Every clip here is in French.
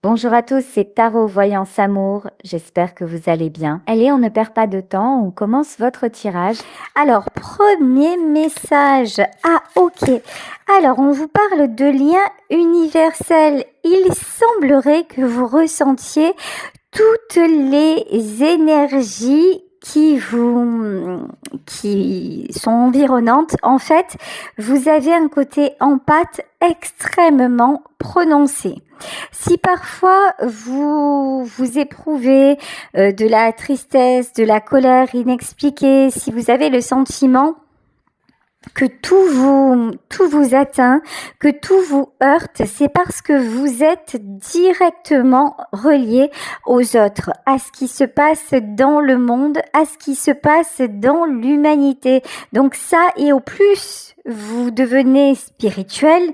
Bonjour à tous, c'est Tarot Voyance Amour. J'espère que vous allez bien. Allez, on ne perd pas de temps, on commence votre tirage. Alors, premier message. Ah, ok. Alors, on vous parle de liens universels. Il semblerait que vous ressentiez toutes les énergies qui sont environnantes. En fait, vous avez un côté empathe extrêmement prononcé. Si parfois vous éprouvez de la tristesse, de la colère inexpliquée, si vous avez le sentiment que tout vous atteint, que tout vous heurte, c'est parce que vous êtes directement relié aux autres, à ce qui se passe dans le monde, à ce qui se passe dans l'humanité. Donc ça, et au plus vous devenez spirituel,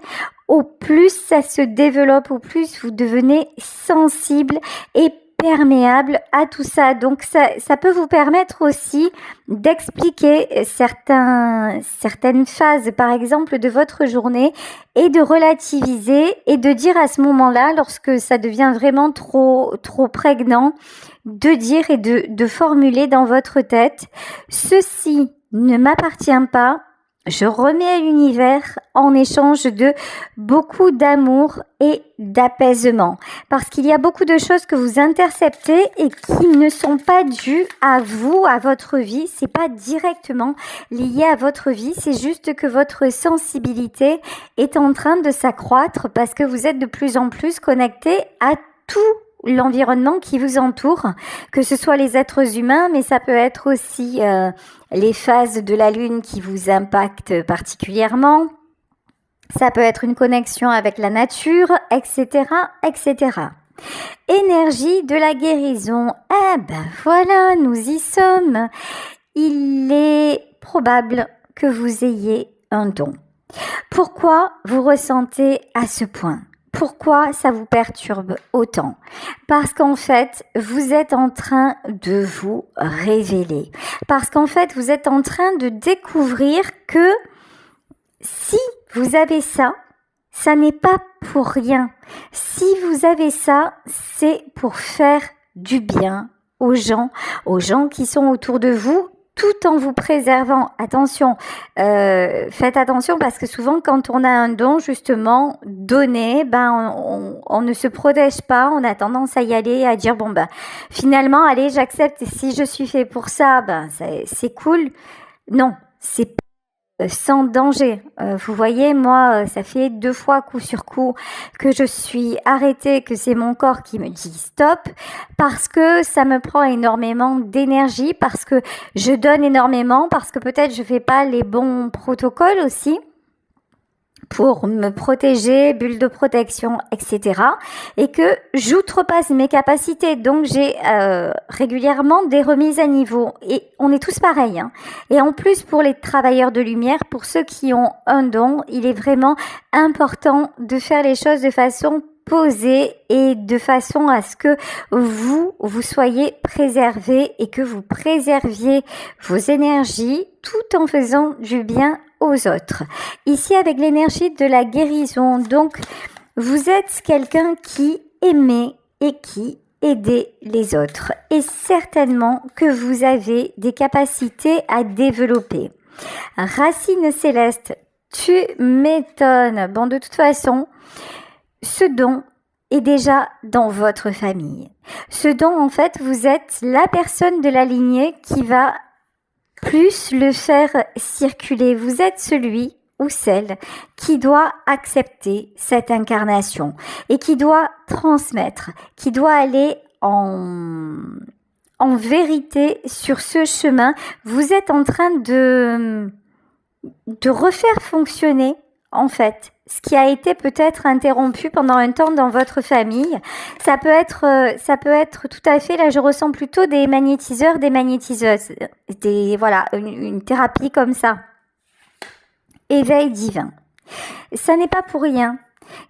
au plus ça se développe, au plus vous devenez sensible et perméable à tout ça. Donc ça peut vous permettre aussi d'expliquer certaines phases, par exemple, de votre journée et de relativiser et de dire à ce moment-là, lorsque ça devient vraiment trop prégnant, de dire et de formuler dans votre tête: ceci ne m'appartient pas. Je remets à l'univers en échange de beaucoup d'amour et d'apaisement. Parce qu'il y a beaucoup de choses que vous interceptez et qui ne sont pas dues à vous, à votre vie. C'est pas directement lié à votre vie. C'est juste que votre sensibilité est en train de s'accroître parce que vous êtes de plus en plus connecté à tout l'environnement qui vous entoure, que ce soit les êtres humains, mais ça peut être aussi les phases de la lune qui vous impactent particulièrement. Ça peut être une connexion avec la nature, etc., etc. Énergie de la guérison. Eh ben voilà, nous y sommes. Il est probable que vous ayez un don. Pourquoi vous ressentez à ce point ? Pourquoi ça vous perturbe autant ? Parce qu'en fait, vous êtes en train de vous révéler. Parce qu'en fait, vous êtes en train de découvrir que si vous avez ça, ça n'est pas pour rien. Si vous avez ça, c'est pour faire du bien aux gens qui sont autour de vous, tout en vous préservant. Attention, faites attention parce que souvent quand on a un don justement donné, on ne se protège pas, on a tendance à y aller, à dire finalement allez j'accepte, et si je suis fait pour ça, c'est cool. Non, c'est sans danger. Vous voyez, moi, ça fait 2 fois coup sur coup que je suis arrêtée, que c'est mon corps qui me dit stop, parce que ça me prend énormément d'énergie, parce que je donne énormément, parce que peut-être je fais pas les bons protocoles aussi pour me protéger, bulle de protection, etc. Et que j'outrepasse mes capacités. Donc j'ai régulièrement des remises à niveau. Et on est tous pareils. Et en plus, pour les travailleurs de lumière, pour ceux qui ont un don, il est vraiment important de faire les choses de façon posée et de façon à ce que vous soyez préservés et que vous préserviez vos énergies tout en faisant du bien aux autres. Ici, avec l'énergie de la guérison, donc vous êtes quelqu'un qui aimait et qui aidait les autres. Et certainement que vous avez des capacités à développer. Racine céleste, tu m'étonnes. Bon, de toute façon, ce don est déjà dans votre famille. Ce don, en fait, vous êtes la personne de la lignée qui va plus le faire circuler. Vous êtes celui ou celle qui doit accepter cette incarnation et qui doit transmettre, qui doit aller en vérité sur ce chemin. Vous êtes en train de refaire fonctionner, en fait, ce qui a été peut-être interrompu pendant un temps dans votre famille. Ça peut être tout à fait, là je ressens plutôt des magnétiseurs, des magnétiseuses, une thérapie comme ça. Éveil divin. Ça n'est pas pour rien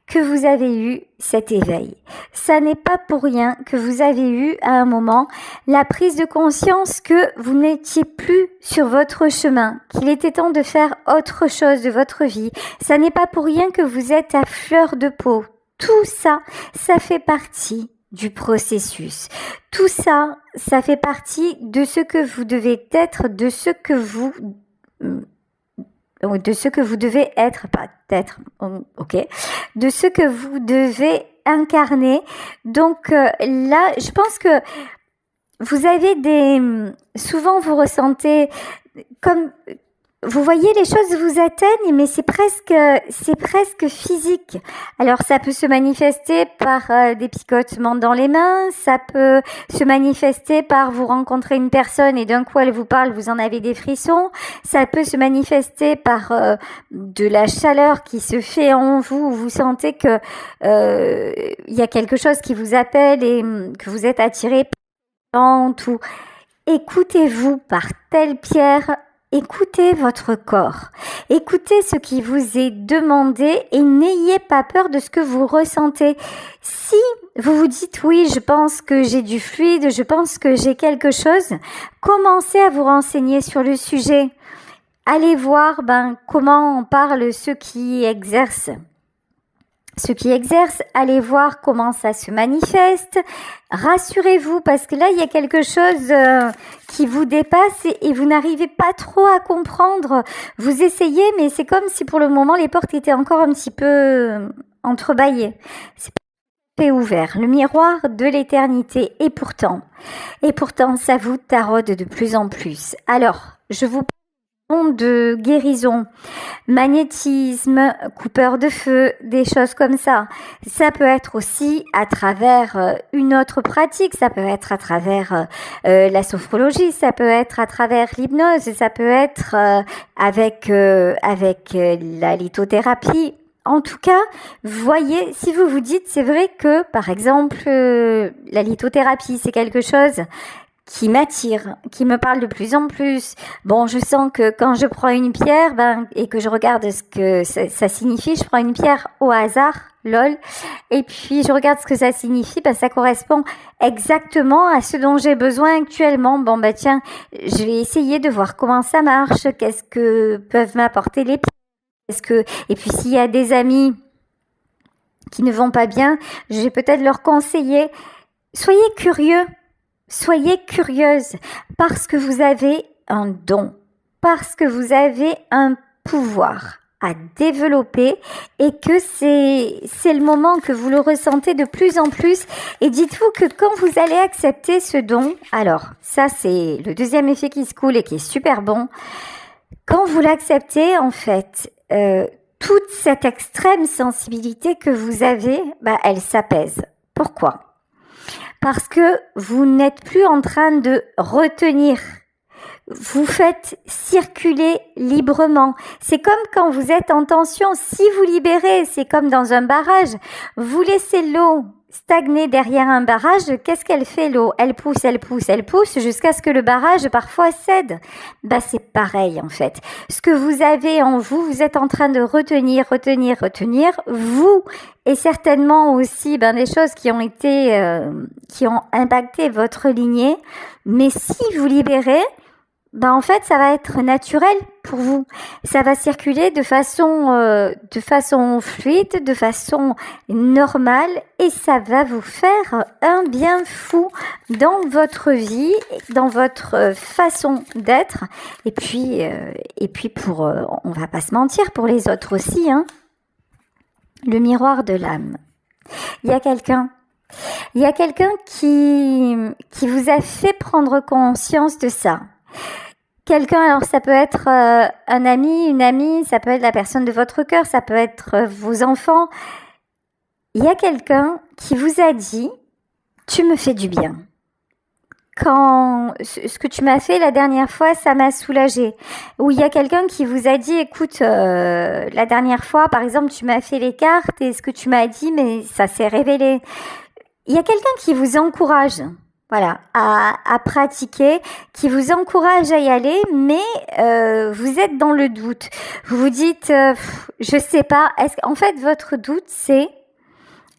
que vous avez eu cet éveil. Ça n'est pas pour rien que vous avez eu à un moment la prise de conscience que vous n'étiez plus sur votre chemin, qu'il était temps de faire autre chose de votre vie. Ça n'est pas pour rien que vous êtes à fleur de peau. Tout ça, ça fait partie du processus. Tout ça, ça fait partie de ce que vous devez être, de ce que vous devez être, pas être, ok, de ce que vous devez incarner. Donc là, je pense que vous avez souvent vous ressentez comme, vous voyez les choses vous atteignent, mais c'est presque physique. Alors ça peut se manifester par des picotements dans les mains, ça peut se manifester par vous rencontrer une personne et d'un coup elle vous parle, vous en avez des frissons. Ça peut se manifester par de la chaleur qui se fait en vous, vous sentez que il y a quelque chose qui vous appelle et que vous êtes attiré par tout. Écoutez-vous par telle pierre. Écoutez votre corps, écoutez ce qui vous est demandé et n'ayez pas peur de ce que vous ressentez. Si vous vous dites oui, je pense que j'ai du fluide, je pense que j'ai quelque chose, commencez à vous renseigner sur le sujet. Allez voir comment en parlent ceux qui exercent. Ceux qui exercent, allez voir comment ça se manifeste. Rassurez-vous parce que là, il y a quelque chose qui vous dépasse et vous n'arrivez pas trop à comprendre. Vous essayez, mais c'est comme si pour le moment, les portes étaient encore un petit peu entrebâillées. C'est pas ouvert. Le miroir de l'éternité. Et pourtant, ça vous taraude de plus en plus. Alors, je vous de guérison, magnétisme, coupeur de feu, des choses comme ça. Ça peut être aussi à travers une autre pratique, ça peut être à travers la sophrologie, ça peut être à travers l'hypnose, ça peut être avec la lithothérapie. En tout cas, voyez, si vous vous dites, c'est vrai que, par exemple, la lithothérapie, c'est quelque chose qui m'attire, qui me parle de plus en plus. Bon, je sens que quand je prends une pierre, et que je regarde ce que ça signifie, je prends une pierre au hasard, lol, et puis je regarde ce que ça signifie, ça correspond exactement à ce dont j'ai besoin actuellement. Bon, tiens, je vais essayer de voir comment ça marche, qu'est-ce que peuvent m'apporter les pierres, et puis s'il y a des amis qui ne vont pas bien, je vais peut-être leur conseiller. Soyez curieux. Soyez curieuse parce que vous avez un don, parce que vous avez un pouvoir à développer et que c'est le moment que vous le ressentez de plus en plus. Et dites-vous que quand vous allez accepter ce don, alors ça c'est le deuxième effet qui se coule et qui est super bon. Quand vous l'acceptez, en fait, toute cette extrême sensibilité que vous avez, elle s'apaise. Pourquoi ? Parce que vous n'êtes plus en train de retenir. Vous faites circuler librement. C'est comme quand vous êtes en tension. Si vous libérez, c'est comme dans un barrage. Vous laissez l'eau stagner derrière un barrage. Qu'est-ce qu'elle fait l'eau ? Elle pousse, elle pousse, elle pousse jusqu'à ce que le barrage parfois cède. C'est pareil en fait. Ce que vous avez en vous, vous êtes en train de retenir. Vous et certainement aussi des choses qui ont impacté votre lignée. Mais si vous libérez, en fait, ça va être naturel pour vous. Ça va circuler de façon fluide, de façon normale et ça va vous faire un bien fou dans votre vie, dans votre façon d'être. Et puis on va pas se mentir, pour les autres aussi, hein. Le miroir de l'âme. Il y a quelqu'un qui vous a fait prendre conscience de ça. Quelqu'un, alors ça peut être un ami, une amie, ça peut être la personne de votre cœur, ça peut être vos enfants. Il y a quelqu'un qui vous a dit « Tu me fais du bien ». Quand ce que tu m'as fait la dernière fois, ça m'a soulagée. Ou il y a quelqu'un qui vous a dit « Écoute, la dernière fois, par exemple, tu m'as fait les cartes et ce que tu m'as dit, mais ça s'est révélé ». Il y a quelqu'un qui vous encourage. Voilà, à pratiquer, qui vous encourage à y aller, mais vous êtes dans le doute. Vous vous dites, je sais pas. En fait, votre doute, c'est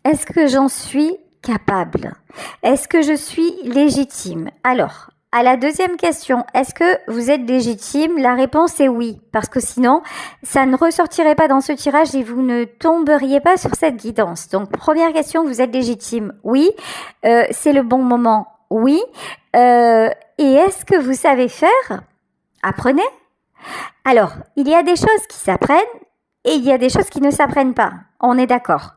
est-ce que j'en suis capable ? Est-ce que je suis légitime ? Alors, à la deuxième question, est-ce que vous êtes légitime? La réponse est oui, parce que sinon, ça ne ressortirait pas dans ce tirage et vous ne tomberiez pas sur cette guidance. Donc, première question, vous êtes légitime? Oui. C'est le bon moment? Oui. Et est-ce que vous savez faire? Apprenez. Alors, il y a des choses qui s'apprennent et il y a des choses qui ne s'apprennent pas. On est d'accord.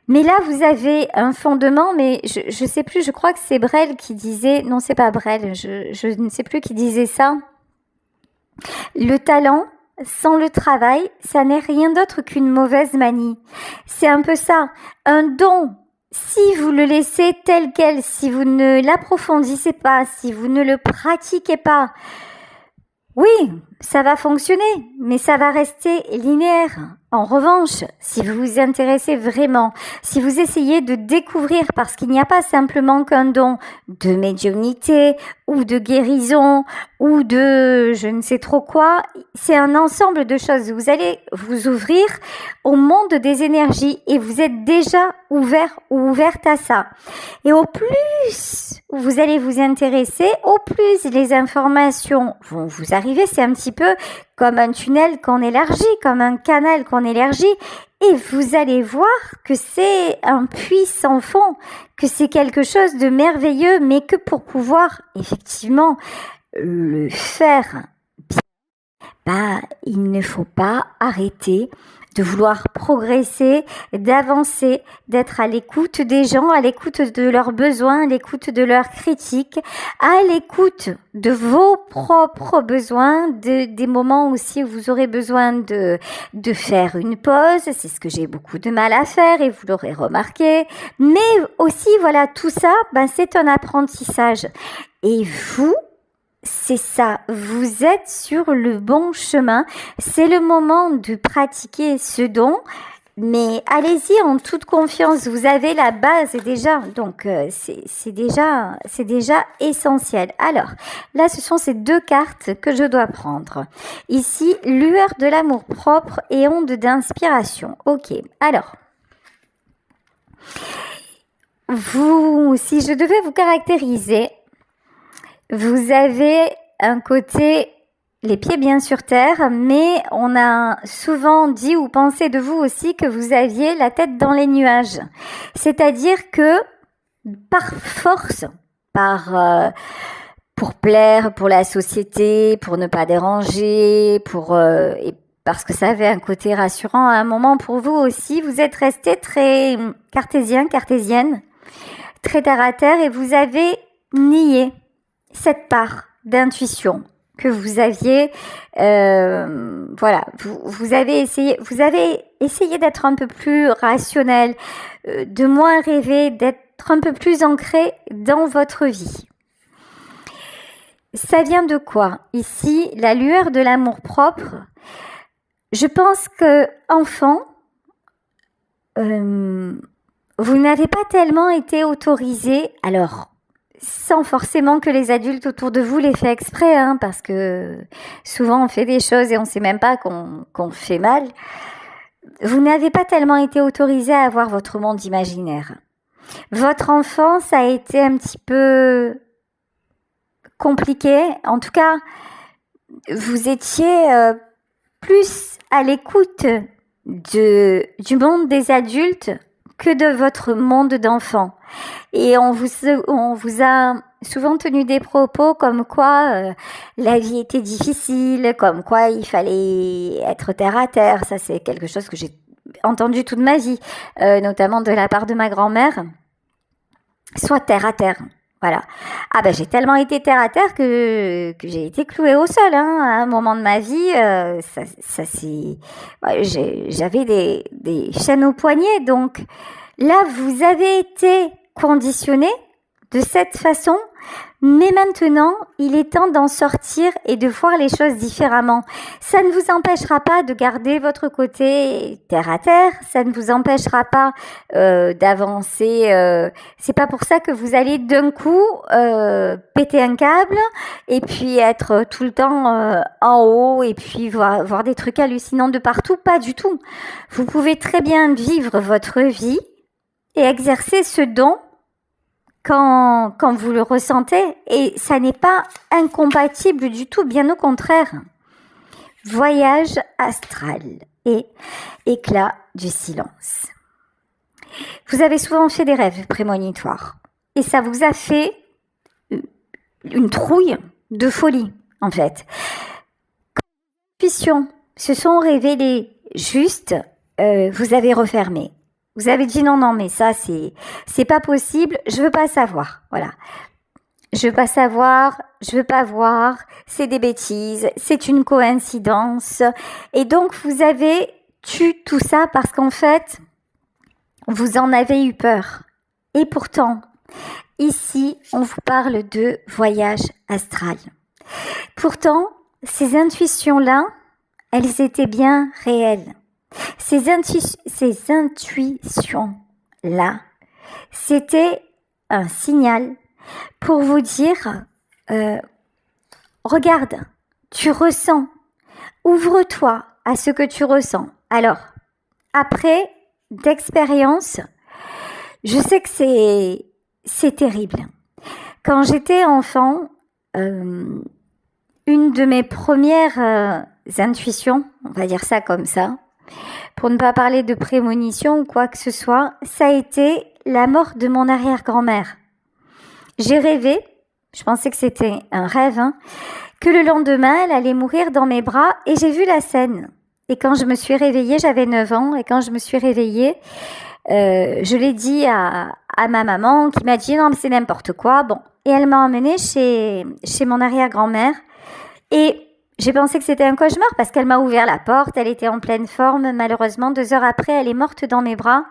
Mais là, vous avez un fondement, mais je sais plus, je crois que c'est Brel qui disait, non, c'est pas Brel, je ne sais plus qui disait ça. Le talent, sans le travail, ça n'est rien d'autre qu'une mauvaise manie. C'est un peu ça. Un don, si vous le laissez tel quel, si vous ne l'approfondissez pas, si vous ne le pratiquez pas, oui, ça va fonctionner, mais ça va rester linéaire. En revanche, si vous vous intéressez vraiment, si vous essayez de découvrir, parce qu'il n'y a pas simplement qu'un don de médiumnité ou de guérison ou de je ne sais trop quoi, c'est un ensemble de choses. Vous allez vous ouvrir au monde des énergies et vous êtes déjà ouvert ou ouverte à ça. Et au plus vous allez vous intéresser, au plus les informations vont vous arriver. C'est un petit peu comme un tunnel qu'on élargit, comme un canal qu'on élargit, et vous allez voir que c'est un puits sans fond, que c'est quelque chose de merveilleux, mais que pour pouvoir effectivement le faire bien, il ne faut pas arrêter de vouloir progresser, d'avancer, d'être à l'écoute des gens, à l'écoute de leurs besoins, à l'écoute de leurs critiques, à l'écoute de vos propres besoins, des moments aussi où vous aurez besoin de faire une pause. C'est ce que j'ai beaucoup de mal à faire et vous l'aurez remarqué. Mais aussi, voilà, tout ça, c'est un apprentissage. Et vous, c'est ça, vous êtes sur le bon chemin. C'est le moment de pratiquer ce don, mais allez-y en toute confiance. Vous avez la base déjà, donc c'est déjà essentiel. Alors, là, ce sont ces deux cartes que je dois prendre. Ici, lueur de l'amour propre et onde d'inspiration. Ok, alors, si je devais vous caractériser, vous avez un côté, les pieds bien sur terre, mais on a souvent dit ou pensé de vous aussi que vous aviez la tête dans les nuages. C'est-à-dire que par force, pour plaire, pour la société, pour ne pas déranger, et parce que ça avait un côté rassurant à un moment pour vous aussi, vous êtes resté très cartésienne, très terre à terre, et vous avez nié cette part d'intuition que vous aviez, vous avez essayé d'être un peu plus rationnel, de moins rêver, d'être un peu plus ancré dans votre vie. Ça vient de quoi? Ici, la lueur de l'amour propre. Je pense que enfant, vous n'avez pas tellement été autorisé, alors sans forcément que les adultes autour de vous l'aient fait exprès, parce que souvent on fait des choses et on ne sait même pas qu'on fait mal. Vous n'avez pas tellement été autorisé à avoir votre monde imaginaire. Votre enfance a été un petit peu compliquée. En tout cas, vous étiez plus à l'écoute du monde des adultes que de votre monde d'enfant. Et on vous a souvent tenu des propos comme quoi la vie était difficile, comme quoi il fallait être terre à terre. Ça, c'est quelque chose que j'ai entendu toute ma vie, notamment de la part de ma grand-mère. Soit terre à terre. Voilà. J'ai tellement été terre à terre que j'ai été clouée au sol, à un moment de ma vie. J'avais des chaînes au poignet, donc là, vous avez été conditionné de cette façon, mais maintenant, il est temps d'en sortir et de voir les choses différemment. Ça ne vous empêchera pas de garder votre côté terre à terre, ça ne vous empêchera pas d'avancer. C'est pas pour ça que vous allez d'un coup péter un câble et puis être tout le temps en haut et puis voir des trucs hallucinants de partout. Pas du tout. Vous pouvez très bien vivre votre vie et exercer ce don quand vous le ressentez, et ça n'est pas incompatible du tout, bien au contraire. Voyage astral et éclat du silence. Vous avez souvent fait des rêves prémonitoires et ça vous a fait une trouille de folie, en fait. Quand les intuitions se sont révélées justes, vous avez refermé. Vous avez dit non, mais ça, c'est pas possible, je veux pas savoir. Voilà. Je veux pas savoir, je veux pas voir, c'est des bêtises, c'est une coïncidence. Et donc, vous avez tué tout ça parce qu'en fait, vous en avez eu peur. Et pourtant, ici, on vous parle de voyage astral. Pourtant, ces intuitions-là, elles étaient bien réelles. Ces intuitions-là, c'était un signal pour vous dire, regarde, tu ressens, ouvre-toi à ce que tu ressens. Alors, après d'expérience, je sais que c'est terrible. Quand j'étais enfant, une de mes premières intuitions, on va dire ça comme ça, pour ne pas parler de prémonition ou quoi que ce soit, ça a été la mort de mon arrière-grand-mère. J'ai rêvé, je pensais que c'était un rêve, que le lendemain, elle allait mourir dans mes bras et j'ai vu la scène. Et quand je me suis réveillée, j'avais 9 ans, et quand je me suis réveillée, je l'ai dit à ma maman qui m'a dit non mais c'est n'importe quoi. Bon, et elle m'a emmenée chez mon arrière-grand-mère et j'ai pensé que c'était un cauchemar parce qu'elle m'a ouvert la porte, elle était en pleine forme. Malheureusement, 2 heures après, elle est morte dans mes bras,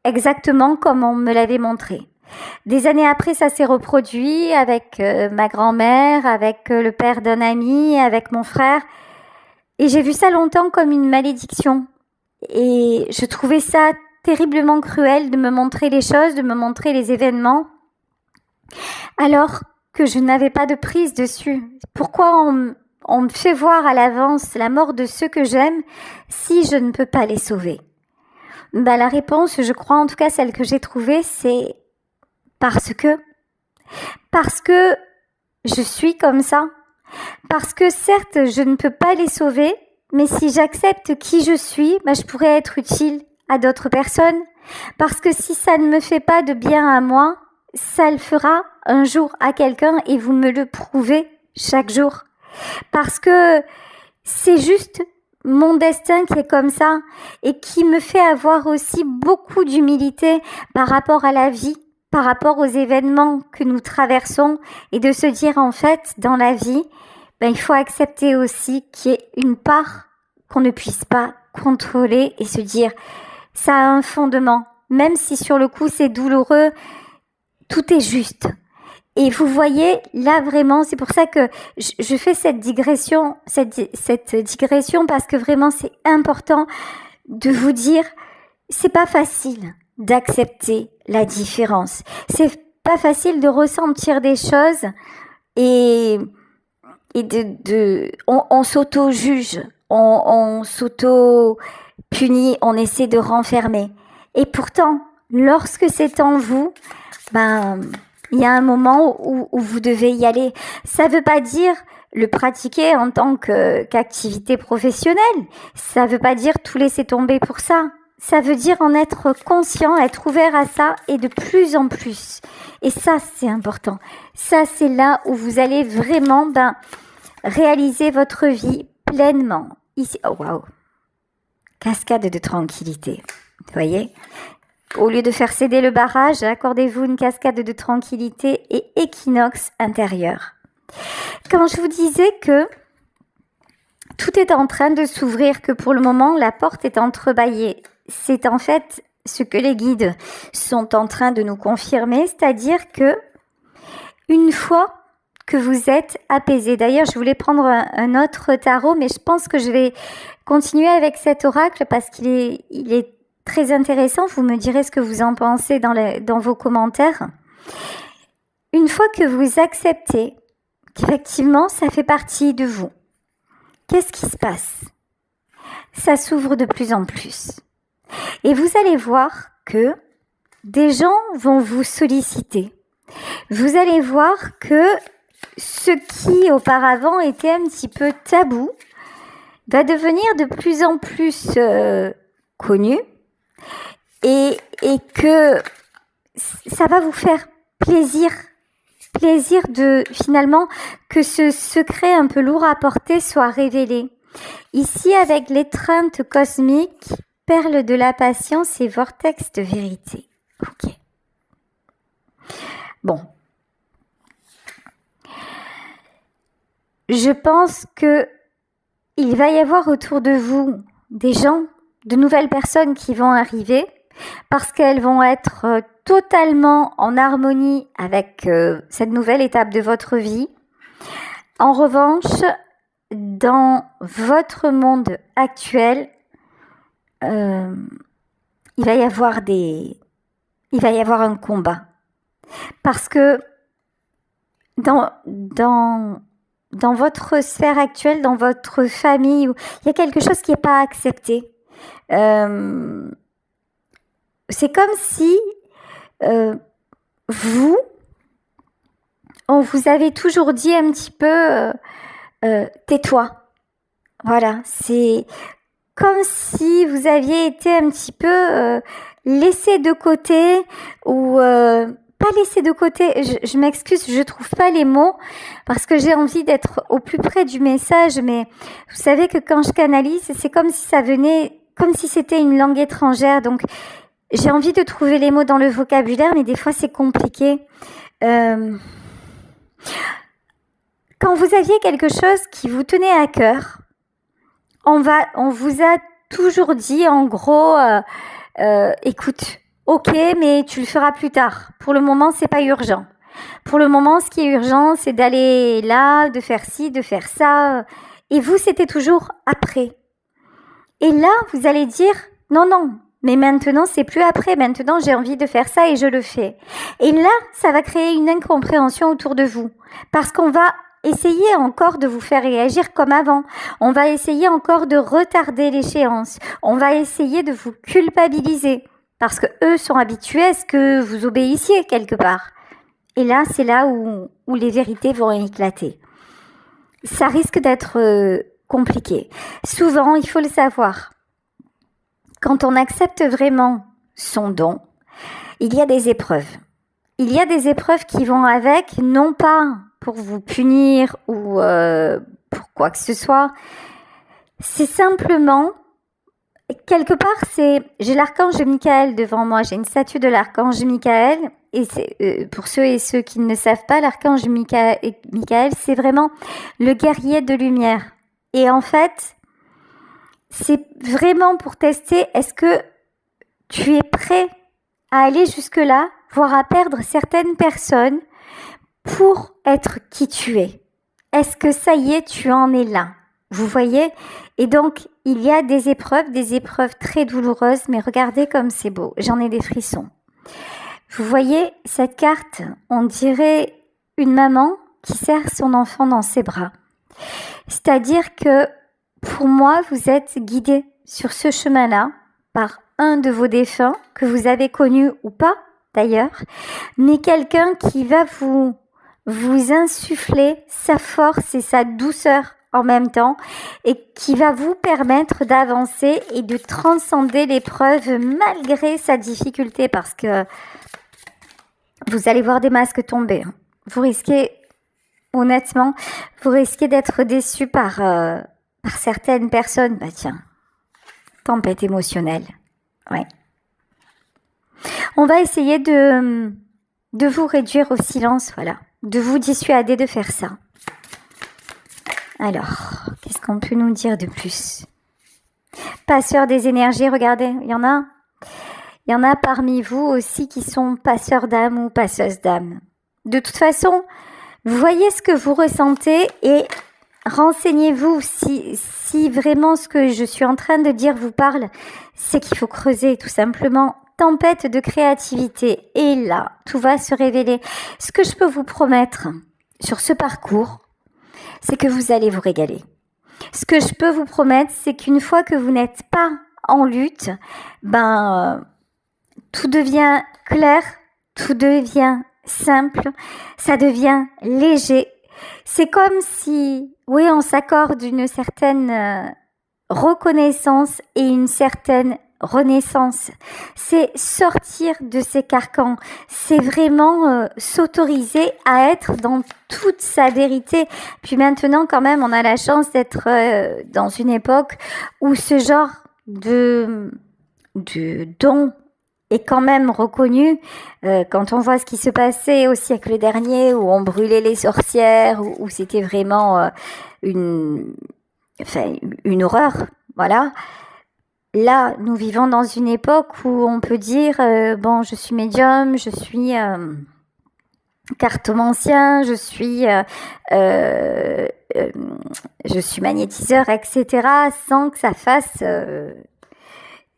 exactement comme on me l'avait montré. Des années après, ça s'est reproduit avec ma grand-mère, avec le père d'un ami, avec mon frère. Et j'ai vu ça longtemps comme une malédiction. Et je trouvais ça terriblement cruel de me montrer les choses, de me montrer les événements, alors que je n'avais pas de prise dessus. Pourquoi on me fait voir à l'avance la mort de ceux que j'aime si je ne peux pas les sauver? La réponse, je crois, en tout cas celle que j'ai trouvée, c'est parce que je suis comme ça. Parce que certes, je ne peux pas les sauver, mais si j'accepte qui je suis, je pourrais être utile à d'autres personnes. Parce que si ça ne me fait pas de bien à moi, ça le fera un jour à quelqu'un et vous me le prouvez chaque jour. Parce que c'est juste mon destin qui est comme ça et qui me fait avoir aussi beaucoup d'humilité par rapport à la vie, par rapport aux événements que nous traversons et de se dire en fait dans la vie, il faut accepter aussi qu'il y ait une part qu'on ne puisse pas contrôler et se dire ça a un fondement, même si sur le coup c'est douloureux, tout est juste. Et vous voyez, là vraiment, c'est pour ça que je fais cette digression parce que vraiment c'est important de vous dire, c'est pas facile d'accepter la différence. C'est pas facile de ressentir des choses et on s'auto-juge, on s'auto-punit, on essaie de renfermer. Et pourtant, lorsque c'est en vous, il y a un moment où vous devez y aller. Ça veut pas dire le pratiquer en tant qu'activité professionnelle. Ça veut pas dire tout laisser tomber pour ça. Ça veut dire en être conscient, être ouvert à ça et de plus en plus. Et ça, c'est important. Ça, c'est là où vous allez vraiment réaliser votre vie pleinement. Ici, oh waouh, cascade de tranquillité. Vous voyez ? Au lieu de faire céder le barrage, accordez-vous une cascade de tranquillité et équinoxe intérieur. Quand je vous disais que tout est en train de s'ouvrir, que pour le moment la porte est entrebâillée, c'est en fait ce que les guides sont en train de nous confirmer, c'est-à-dire que une fois que vous êtes apaisé, d'ailleurs je voulais prendre un autre tarot, mais je pense que je vais continuer avec cet oracle parce qu'il est très intéressant, vous me direz ce que vous en pensez dans vos commentaires. Une fois que vous acceptez qu'effectivement ça fait partie de vous, qu'est-ce qui se passe? Ça s'ouvre de plus en plus. Et vous allez voir que des gens vont vous solliciter. Vous allez voir que ce qui auparavant était un petit peu tabou va devenir de plus en plus connu et que ça va vous faire plaisir de finalement que ce secret un peu lourd à porter soit révélé. Ici, avec l'étreinte cosmique, perle de la patience et vortex de vérité. Ok. Bon. Je pense que il va y avoir autour de vous des gens, de nouvelles personnes qui vont arriver parce qu'elles vont être totalement en harmonie avec cette nouvelle étape de votre vie. En revanche, dans votre monde actuel, il va y avoir un combat. Parce que dans votre sphère actuelle, dans votre famille, il y a quelque chose qui n'est pas accepté. C'est comme si on vous avait toujours dit un petit peu tais-toi. Voilà, c'est comme si vous aviez été un petit peu laissé de côté ou pas laissé de côté, je m'excuse, je trouve pas les mots parce que j'ai envie d'être au plus près du message, mais vous savez que quand je canalise, c'est comme si ça venait, comme si c'était une langue étrangère, donc j'ai envie de trouver les mots dans le vocabulaire, mais des fois c'est compliqué. Quand vous aviez quelque chose qui vous tenait à cœur, on vous a toujours dit en gros, écoute, ok, mais tu le feras plus tard. Pour le moment, c'est pas urgent. Pour le moment, ce qui est urgent, c'est d'aller là, de faire ci, de faire ça. Et vous, c'était toujours après. Et là, vous allez dire, non, mais maintenant, c'est plus après. Maintenant, j'ai envie de faire ça et je le fais. Et là, ça va créer une incompréhension autour de vous. Parce qu'on va essayer encore de vous faire réagir comme avant. On va essayer encore de retarder l'échéance. On va essayer de vous culpabiliser. Parce que eux sont habitués à ce que vous obéissiez quelque part. Et là, c'est là où les vérités vont éclater. Ça risque d'être compliqué. Souvent, il faut le savoir, quand on accepte vraiment son don, il y a des épreuves. Il y a des épreuves qui vont avec, non pas pour vous punir ou pour quoi que ce soit. C'est simplement, quelque part, j'ai l'archange Michael devant moi. J'ai une statue de l'archange Michael. Et c'est, pour ceux et ceux qui ne le savent pas, l'archange Michael, c'est vraiment le guerrier de lumière. Et en fait, c'est vraiment pour tester, est-ce que tu es prêt à aller jusque-là, voire à perdre certaines personnes pour être qui tu es? Est-ce que ça y est, tu en es là? Vous voyez? Et donc, il y a des épreuves très douloureuses, mais regardez comme c'est beau. J'en ai des frissons. Vous voyez, cette carte, on dirait une maman qui serre son enfant dans ses bras. C'est-à-dire que, pour moi, vous êtes guidé sur ce chemin-là par un de vos défunts, que vous avez connu ou pas, d'ailleurs, mais quelqu'un qui va vous insuffler sa force et sa douceur en même temps et qui va vous permettre d'avancer et de transcender l'épreuve malgré sa difficulté parce que vous allez voir des masques tomber. Vous risquez, honnêtement, d'être déçu par certaines personnes. Bah tiens, tempête émotionnelle. Ouais. On va essayer de vous réduire au silence, voilà. De vous dissuader de faire ça. Alors, qu'est-ce qu'on peut nous dire de plus? Passeurs des énergies, regardez, il y en a parmi vous aussi qui sont passeurs d'âme ou passeuses d'âme. De toute façon, vous voyez ce que vous ressentez et renseignez-vous si vraiment ce que je suis en train de dire vous parle, c'est qu'il faut creuser tout simplement. Tempête de créativité. Et là, tout va se révéler. Ce que je peux vous promettre sur ce parcours, c'est que vous allez vous régaler. Ce que je peux vous promettre, c'est qu'une fois que vous n'êtes pas en lutte, tout devient clair, tout devient simple, ça devient léger. C'est comme si, oui, on s'accorde une certaine reconnaissance et une certaine renaissance. C'est sortir de ces carcans. C'est vraiment s'autoriser à être dans toute sa vérité. Puis maintenant, quand même, on a la chance d'être dans une époque où ce genre de don est quand même reconnu. Quand on voit ce qui se passait au siècle dernier, où on brûlait les sorcières, où c'était vraiment une horreur, voilà. Là, nous vivons dans une époque où on peut dire, bon, je suis médium, je suis cartomancien, je suis magnétiseur, etc., sans que ça fasse...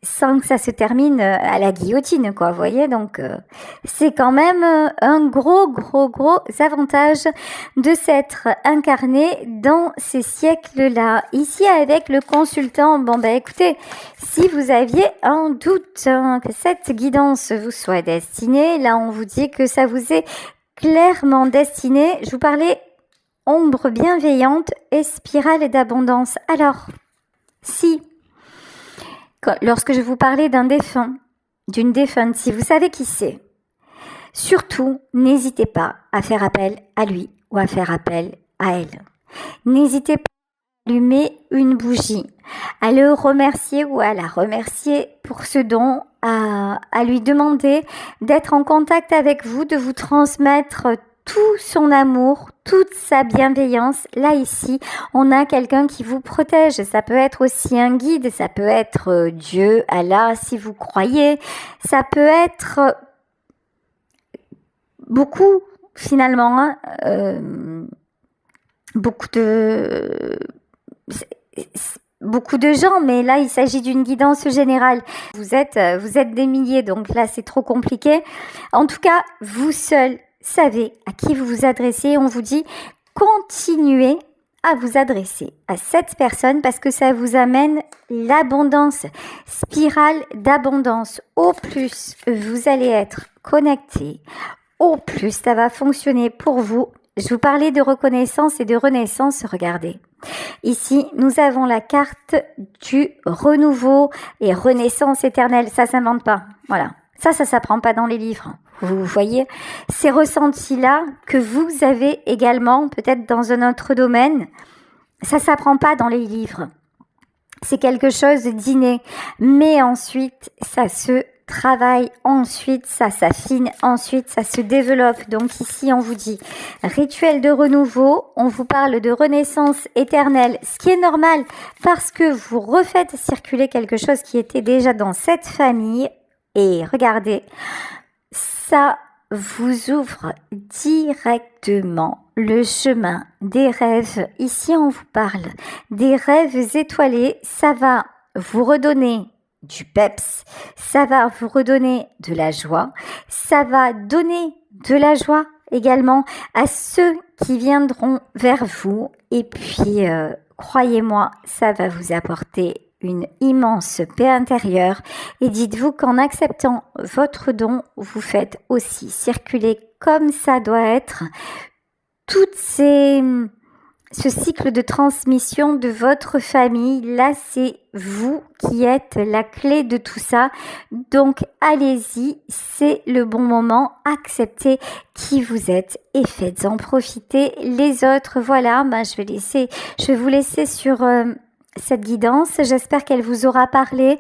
sans que ça se termine à la guillotine, quoi, vous voyez. Donc, c'est quand même un gros avantage de s'être incarné dans ces siècles-là. Ici, avec le consultant, bon, ben, écoutez, si vous aviez un doute que cette guidance vous soit destinée, là, on vous dit que ça vous est clairement destiné. Je vous parlais ombre bienveillante et spirale d'abondance. Alors, lorsque je vous parlais d'un défunt, d'une défunte, si vous savez qui c'est, surtout, n'hésitez pas à faire appel à lui ou à faire appel à elle. N'hésitez pas à allumer une bougie, à le remercier ou à la remercier pour ce don, à lui demander d'être en contact avec vous, de vous transmettre tout son amour, toute sa bienveillance. Là, ici, on a quelqu'un qui vous protège. Ça peut être aussi un guide, ça peut être Dieu, Allah, si vous croyez. Ça peut être beaucoup, finalement, beaucoup de gens, mais là, il s'agit d'une guidance générale. Vous êtes des milliers, donc là, c'est trop compliqué. En tout cas, vous seul savez à qui vous vous adressez. On vous dit, continuez à vous adresser à cette personne parce que ça vous amène l'abondance, spirale d'abondance. Au plus vous allez être connecté, au plus ça va fonctionner pour vous. Je vous parlais de reconnaissance et de renaissance, regardez. Ici, nous avons la carte du renouveau et renaissance éternelle. Ça s'invente pas, voilà. Ça s'apprend pas dans les livres. Vous voyez, ces ressentis-là que vous avez également, peut-être dans un autre domaine, ça s'apprend pas dans les livres. C'est quelque chose d'inné. Mais ensuite, ça se travaille, ensuite, ça s'affine, ensuite, ça se développe. Donc ici, on vous dit rituel de renouveau, on vous parle de renaissance éternelle, ce qui est normal parce que vous refaites circuler quelque chose qui était déjà dans cette famille. Et regardez, ça vous ouvre directement le chemin des rêves. Ici, on vous parle des rêves étoilés. Ça va vous redonner du peps, ça va vous redonner de la joie, ça va donner de la joie également à ceux qui viendront vers vous. Et puis, croyez-moi, ça va vous apporter une immense paix intérieure et dites-vous qu'en acceptant votre don, vous faites aussi circuler comme ça doit être ce cycle de transmission de votre famille. Là, c'est vous qui êtes la clé de tout ça. Donc, allez-y, c'est le bon moment. Acceptez qui vous êtes et faites-en profiter les autres. Voilà, je vais vous laisser sur cette guidance. J'espère qu'elle vous aura parlé.